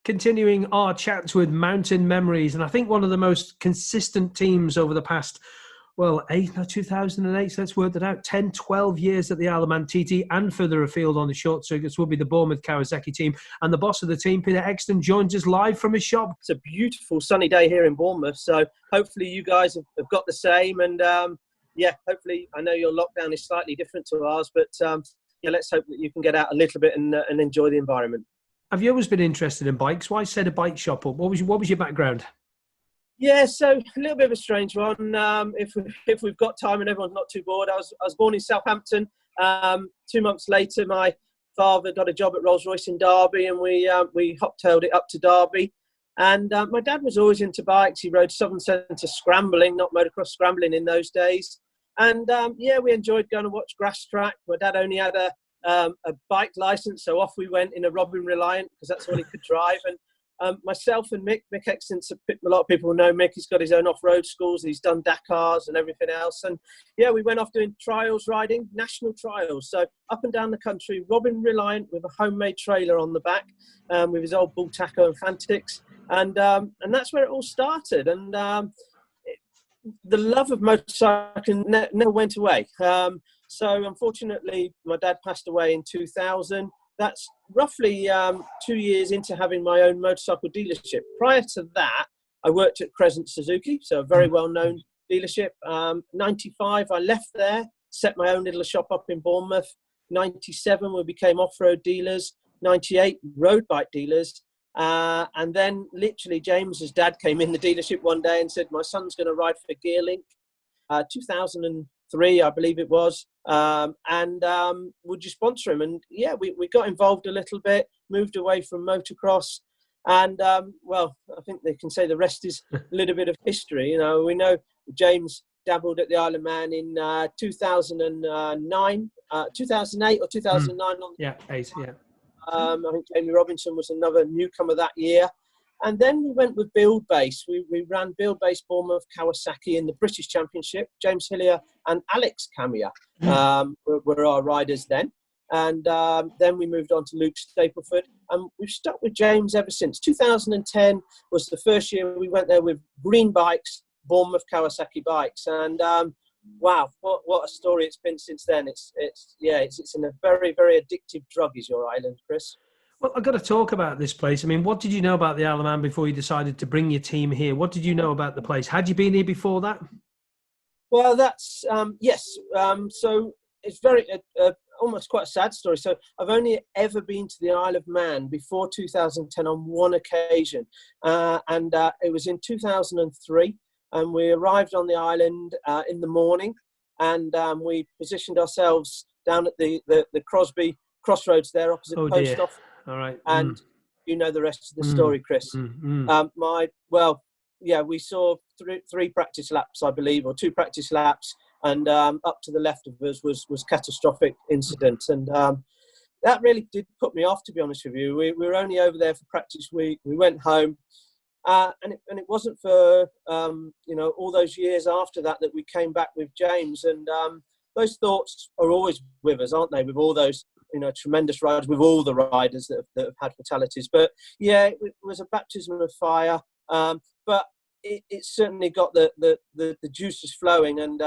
Continuing our chats with Mountain Memories, and I think one of the most consistent teams over the past, 2008, so let's work that out, 10, 12 years at the Isle of Man TT and further afield on the short circuits will be the Bournemouth Kawasaki team. And the boss of the team, Peter Extance, joins us live from his shop. It's a beautiful sunny day here in Bournemouth, so hopefully you guys have got the same. And hopefully, I know your lockdown is slightly different to ours, but let's hope that you can get out a little bit and enjoy the environment. Have you always been interested in bikes? Why set a bike shop up? What was your background? Yeah, so a little bit of a strange one. If we've got time and everyone's not too bored, I was born in Southampton. 2 months later, my father got a job at Rolls-Royce in Derby, and we hot-tailed it up to Derby. And my dad was always into bikes. He rode Southern Centre scrambling, not motocross, scrambling in those days. And we enjoyed going to watch grass track. My dad only had a bike license, so off we went in a Robin Reliant because that's all he could drive. And myself and Mick Extance, a lot of people know Mick. He's got his own off-road schools. He's done Dakars and everything else. And we went off doing trials riding, national trials. So up and down the country, Robin Reliant with a homemade trailer on the back, with his old Bull Taco and Fantics. And that's where it all started. And the love of motorcycling never went away. So unfortunately, my dad passed away in 2000. That's roughly 2 years into having my own motorcycle dealership. Prior to that, I worked at Crescent Suzuki, so a very well-known dealership. 95, I left there, set my own little shop up in Bournemouth. 97, we became off-road dealers. 98, road bike dealers. And then literally James's dad came in the dealership one day and said, my son's going to ride for Gearlink. 2003, I believe it was. Would you sponsor him? And we got involved a little bit, moved away from motocross. And I think they can say the rest is a little bit of history. We know James dabbled at the Isle of Man in 2009, 2008 or 2009. Eight. I think Jamie Robinson was another newcomer that year. And then we went with Build Base. We ran Build Base Bournemouth Kawasaki in the British Championship. James Hillier and Alex Camia were our riders then. And then we moved on to Luke Stapleford. And we've stuck with James ever since. 2010 was the first year we went there with green bikes, Bournemouth Kawasaki bikes. And wow, what a story it's been since then. It's in a very, very addictive drug is your island, Chris. Well, I've got to talk about this place. I mean, what did you know about the Isle of Man before you decided to bring your team here? What did you know about the place? Had you been here before that? Well, that's, yes. So it's very, almost quite a sad story. So I've only ever been to the Isle of Man before 2010 on one occasion. And it was in 2003. And we arrived on the island in the morning. And we positioned ourselves down at the Crosby Crossroads there opposite the post office. All right. And you know the rest of the story, Chris. We saw three practice laps, I believe, or two practice laps, and up to the left of us was catastrophic incident. And that really did put me off, to be honest with you. We were only over there for practice week. We went home. And it wasn't for, all those years after that we came back with James. And those thoughts are always with us, aren't they? With all those, tremendous riders, with all the riders that have had fatalities. But it was a baptism of fire. But it certainly got the juices flowing. And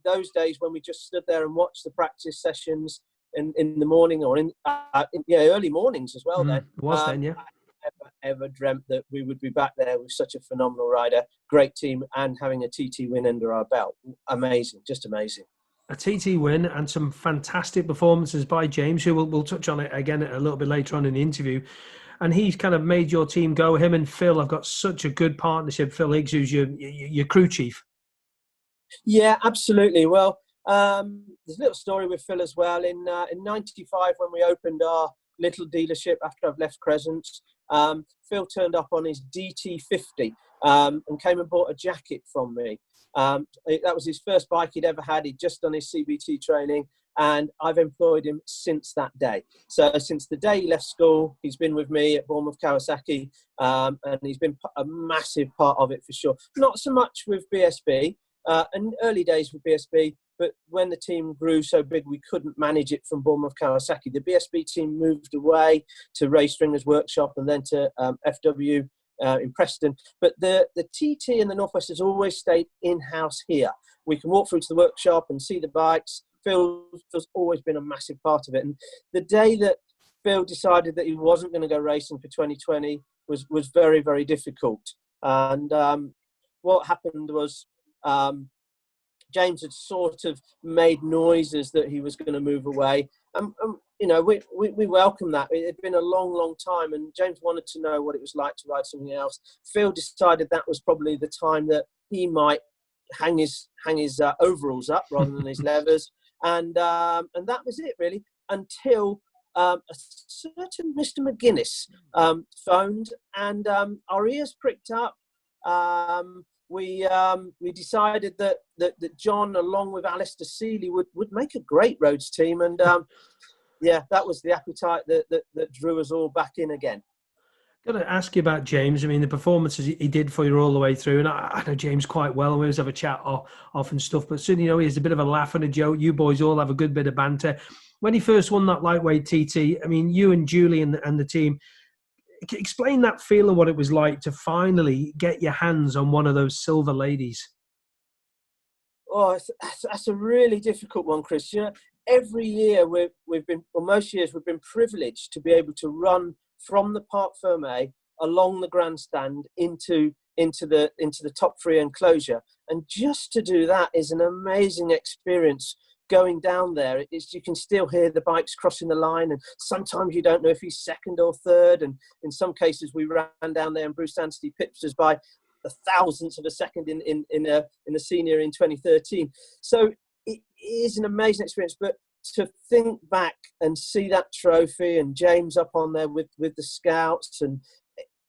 those days when we just stood there and watched the practice sessions in the morning or in early mornings as well. Then it was then, yeah. Ever dreamt that we would be back there with such a phenomenal rider, great team, and having a TT win under our belt. Amazing, just amazing. A TT win and some fantastic performances by James, who we'll touch on it again a little bit later on in the interview. And he's kind of made your team go. Him and Phil have got such a good partnership. Phil Higgs, who's your crew chief. Yeah, absolutely. Well, there's a little story with Phil as well. In 95, when we opened our little dealership after I've left Crescents, Phil turned up on his DT50 and came and bought a jacket from me. That was his first bike he'd ever had. He'd just done his CBT training, and I've employed him since that day. So since the day he left school, he's been with me at Bournemouth Kawasaki, and he's been a massive part of it for sure. Not so much with BSB, and early days with BSB, but when the team grew so big, we couldn't manage it from Bournemouth Kawasaki. The BSB team moved away to Ray Stringer's workshop and then to FW in Preston. But the TT in the Northwest has always stayed in-house here. We can walk through to the workshop and see the bikes. Phil's always been a massive part of it. And the day that Phil decided that he wasn't going to go racing for 2020 was very, very difficult. And what happened was James had sort of made noises that he was going to move away. You know, we welcome that. It had been a long, long time, and James wanted to know what it was like to ride something else. Phil decided that was probably the time that he might hang his overalls up rather than his levers, and that was it really, until a certain Mr. McGuinness phoned, and our ears pricked up. We decided that John, along with Alistair Seeley, would make a great roads team, and yeah, that was the appetite that drew us all back in again. Got to ask you about James. I mean, the performances he did for you all the way through, and I know James quite well. We always have a chat off and stuff, but certainly, you know, he's a bit of a laugh and a joke. You boys all have a good bit of banter. When he first won that lightweight TT, I mean, you and Julie and the team, explain that feeling, what it was like to finally get your hands on one of those silver ladies. Oh, that's a really difficult one, Chris. You know, every year we've been, or most years we've been privileged to be able to run from the Parc Fermé along the grandstand into the top three enclosure, and just to do that is an amazing experience. Going down there, you can still hear the bikes crossing the line, and sometimes you don't know if he's second or third, and in some cases we ran down there and Bruce Anstey pipped us by the thousandths of a second in the senior in 2013. So it is an amazing experience. But to think back and see that trophy and James up on there with the scouts and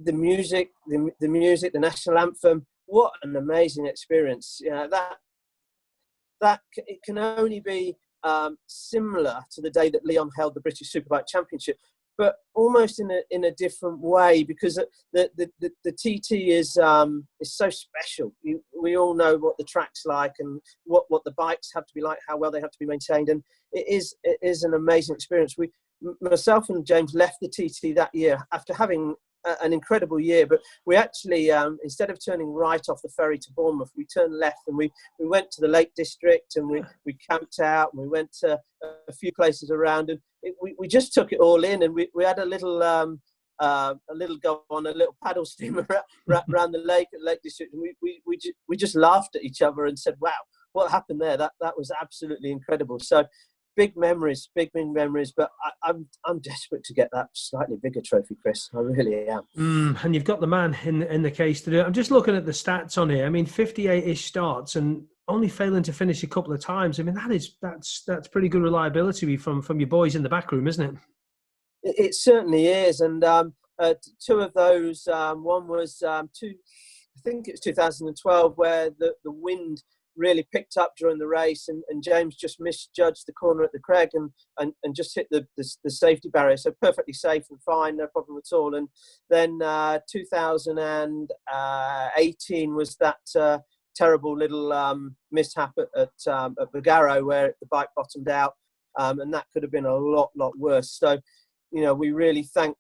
the music, the national anthem, what an amazing experience. You know, that it can only be similar to the day that Leon held the British Superbike Championship, but almost in a different way, because the TT is so special. We all know what the track's like and what the bikes have to be like, how well they have to be maintained, and it is an amazing experience. Myself and James left the TT that year after having an incredible year, but we actually instead of turning right off the ferry to Bournemouth, we turned left and we went to the Lake District, and we camped out, and we went to a few places around, and we just took it all in, and we had a little go on a little paddle steamer around the lake at Lake District, and we just laughed at each other and said, wow, what happened there? That was absolutely incredible. So big memories, but I'm desperate to get that slightly bigger trophy, Chris. I really am. And you've got the man in the case to do it. I'm just looking at the stats on here. I mean, 58-ish starts and only failing to finish a couple of times. I mean, that's pretty good reliability from your boys in the back room, isn't it? It certainly is. And two of those, one was I think it was 2012, where the wind really picked up during the race, and James just misjudged the corner at the Craig and just hit the safety barrier. So perfectly safe and fine, no problem at all. And then 2018 was that terrible little mishap at Bagaro, where the bike bottomed out, and that could have been a lot worse. So, you know, we really thank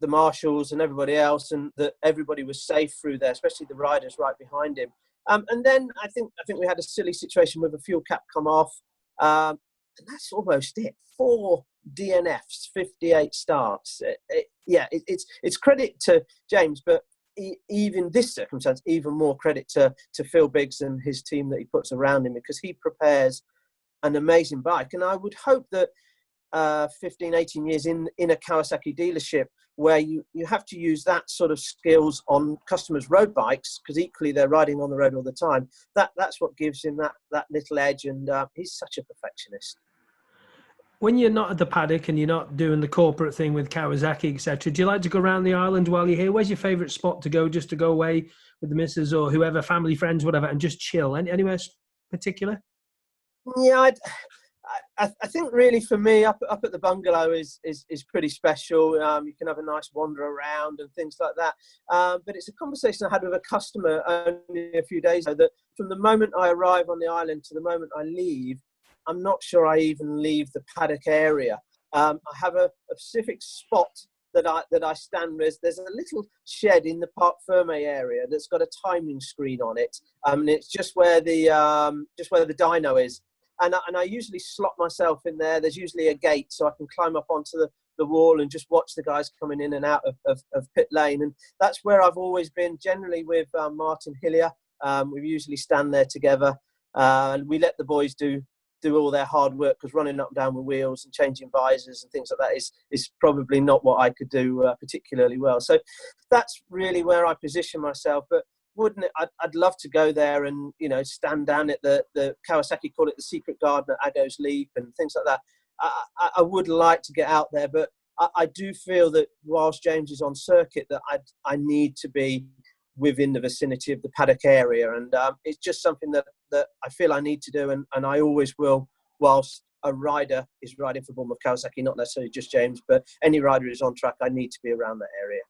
the marshals and everybody else, and that everybody was safe through there, especially the riders right behind him. And then I think we had a silly situation with a fuel cap come off, and that's almost it. 4 DNFs, 58 starts. It's credit to James, but even this circumstance, even more credit to Phil Biggs and his team that he puts around him, because he prepares an amazing bike. And I would hope that 15, 18 years in a Kawasaki dealership, where you have to use that sort of skills on customers' road bikes, because equally they're riding on the road all the time. That's what gives him that little edge, and he's such a perfectionist. When you're not at the paddock and you're not doing the corporate thing with Kawasaki, etc., do you like to go around the island while you're here? Where's your favourite spot to go, just to go away with the missus or whoever, family, friends, whatever, and just chill? Anywhere particular? Yeah, I think really for me, up at the bungalow is pretty special. You can have a nice wander around and things like that. But it's a conversation I had with a customer only a few days ago, that from the moment I arrive on the island to the moment I leave, I'm not sure I even leave the paddock area. I have a specific spot that I stand with. There's a little shed in the Parc Ferme area that's got a timing screen on it. And it's just where the dyno is. And I usually slot myself in there. There's usually a gate, so I can climb up onto the wall and just watch the guys coming in and out of pit lane. And that's where I've always been, generally with Martin Hillier. We usually stand there together, and we let the boys do all their hard work, because running up and down with wheels and changing visors and things like that is probably not what I could do particularly well. So that's really where I position myself. But wouldn't it? I'd love to go there and, you know, stand down at the Kawasaki call it the secret garden at Aggo's Leap and things like that. I would like to get out there, but I do feel that whilst James is on circuit, that I need to be within the vicinity of the paddock area, and it's just something that I feel I need to do, and I always will, whilst a rider is riding for Bournemouth Kawasaki, not necessarily just James, but any rider who's on track, I need to be around that area.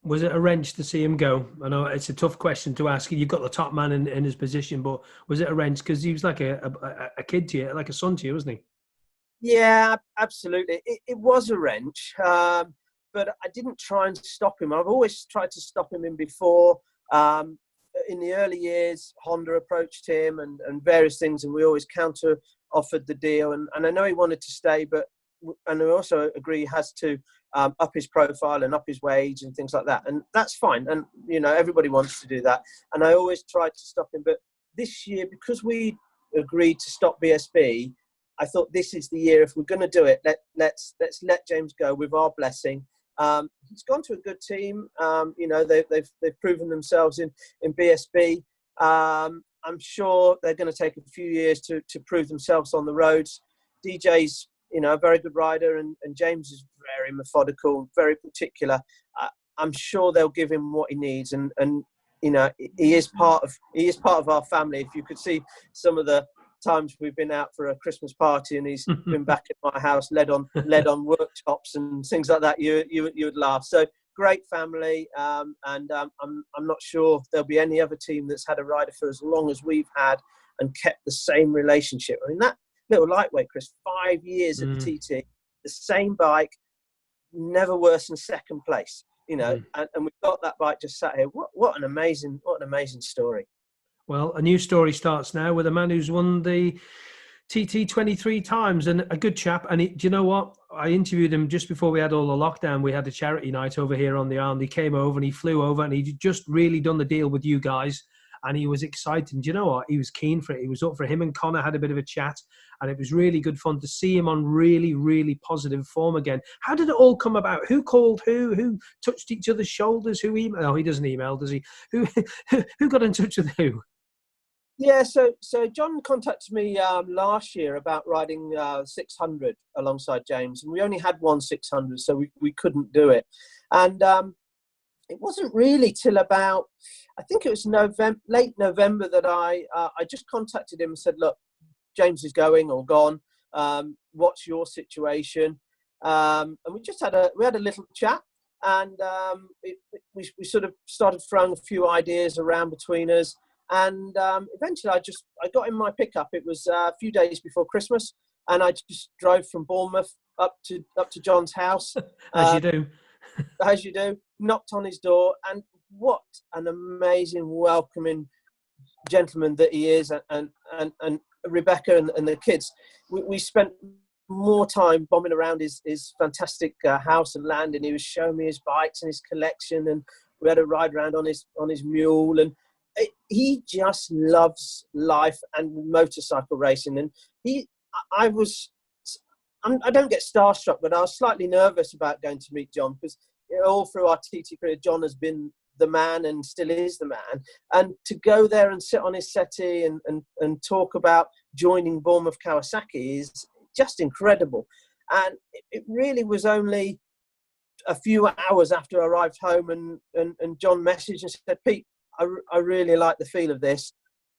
Was it a wrench to see him go? I know it's a tough question to ask. You've got the top man in his position, but was it a wrench? Because he was like a kid to you, like a son to you, wasn't he? Yeah, absolutely. It was a wrench, but I didn't try and stop him. I've always tried to stop him in before. In the early years, Honda approached him and various things, and we always counter offered the deal. And I know he wanted to stay, and we also agree he has to up his profile and up his wage and things like that. And that's fine. And, you know, everybody wants to do that. And I always tried to stop him. But this year, because we agreed to stop BSB, I thought this is the year. If we're going to do it, let's let James go with our blessing. He's gone to a good team. You know, they've proven themselves in BSB. I'm sure they're going to take a few years to prove themselves on the roads. DJ's, you know, a very good rider, and James is very methodical, very particular. I'm sure they'll give him what he needs, and you know, he is part of our family. If you could see some of the times we've been out for a Christmas party and he's been back at my house, led on workshops and things like that, you would laugh. So great family, and I'm not sure there'll be any other team that's had a rider for as long as we've had and kept the same relationship. I mean, that little lightweight, Chris, 5 years at the TT, the same bike, never worse than second place, you know, and we've got that bike just sat here. What an amazing story. Well, a new story starts now with a man who's won the TT 23 times, and a good chap. And do you know what? I interviewed him just before we had all the lockdown. We had a charity night over here on the Island. He came over and he flew over, and he just really done the deal with you guys. And he was excited. Do you know what? He was keen for it. He was up for it. Him and Connor had a bit of a chat, and it was really good fun to see him on really, really positive form again. How did it all come about? Who called who? Who touched each other's shoulders? Who emailed? Oh, he doesn't email, does he? Who got in touch with who? Yeah, so John contacted me last year about riding 600 alongside James, and we only had one 600, so we couldn't do it. And it wasn't really till about, I think it was late November, that I just contacted him and said, look, James is going or gone. What's your situation? And we just had a little chat, and we sort of started throwing a few ideas around between us. And eventually I got in my pickup. It was a few days before Christmas, and I just drove from Bournemouth up to John's house. As you do, knocked on his door, and what an amazing welcoming gentleman that he is, and Rebecca and the kids. We spent more time bombing around his fantastic house and land, and he was showing me his bikes and his collection, and we had a ride around on his mule, and he just loves life and motorcycle racing. And I don't get starstruck, but I was slightly nervous about going to meet John, because, you know, all through our TT career, John has been the man and still is the man. And to go there and sit on his settee and talk about joining Bournemouth Kawasaki is just incredible. And it really was only a few hours after I arrived home, and John messaged and said, Pete, I really like the feel of this.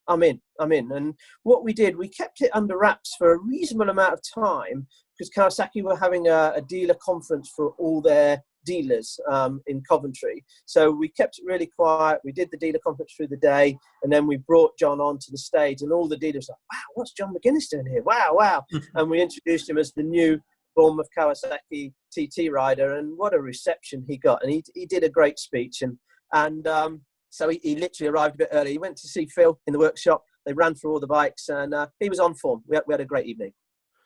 I'm in. And what we did, we kept it under wraps for a reasonable amount of time because Kawasaki were having a dealer conference for all their dealers in Coventry. So we kept it really quiet. We did the dealer conference through the day, and then we brought John onto the stage, and all the dealers were like, wow, what's John McGuinness doing here? Wow. And we introduced him as the new Bournemouth Kawasaki TT rider, and what a reception he got. And he did a great speech. And so he literally arrived a bit early. He went to see Phil in the workshop. They ran through all the bikes, and he was on form. We had a great evening.